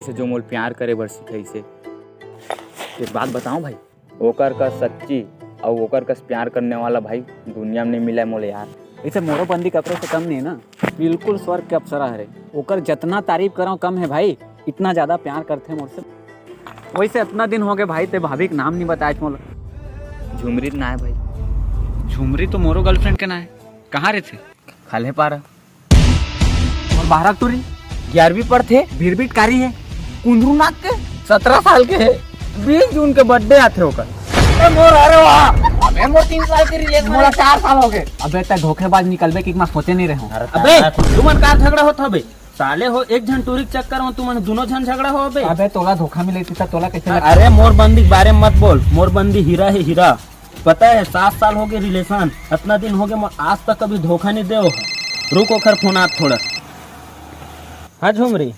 से जो मोल प्यार करे बर सिखाई से। एक बात बताऊं भाई, ओकर का सच्ची और ओकर का प्यार करने वाला भाई दुनिया में नहीं मिला है मोले यार। इसे मोरो बंदी कपड़े से कम नहीं ना, बिल्कुल स्वर्ग के अप्सरा है। ओकर जितना तारीफ करो कम है भाई, इतना ज्यादा प्यार करते हैं मुझसे। वैसे इतना दिन हो गए भाई ते भाभी का नाम नहीं बताया मोला। झुमरी ना है भाई। झुमरी तो मोरो गर्लफ्रेंड के ना है। कहाँ रहे थे? खाले पारा और बाहर तुरी 11वीं पर थे। भीड़ कारी है, कुंदरू नाक के 17 साल के है। 20 जून के बर्थडे आते होकर मोर अरे वाह अबे मोर 3 साल के रिलेशन मोला 4 साल हो गए। अबे ते धोखेबाज निकलबे कि मैं सोचे नहीं रहूं। अबे तुमन का झगड़ा होत हबे? साले हो एक जन टूरी के चक्कर में तुमन दोनों जन झगड़ा हो बे। अबे तोला धोखा मिले थी तोला कैसे लगा? अरे मोर बंदी के बारे में मत बोल, मोर बंदी हीरा है हीरा। पता है 7 साल हो गए रिलेशन, इतना दिन हो गए मोर आज तक कभी धोखा नहीं दे। रुको खर फोन आप थोड़ा। हाँ झुमरी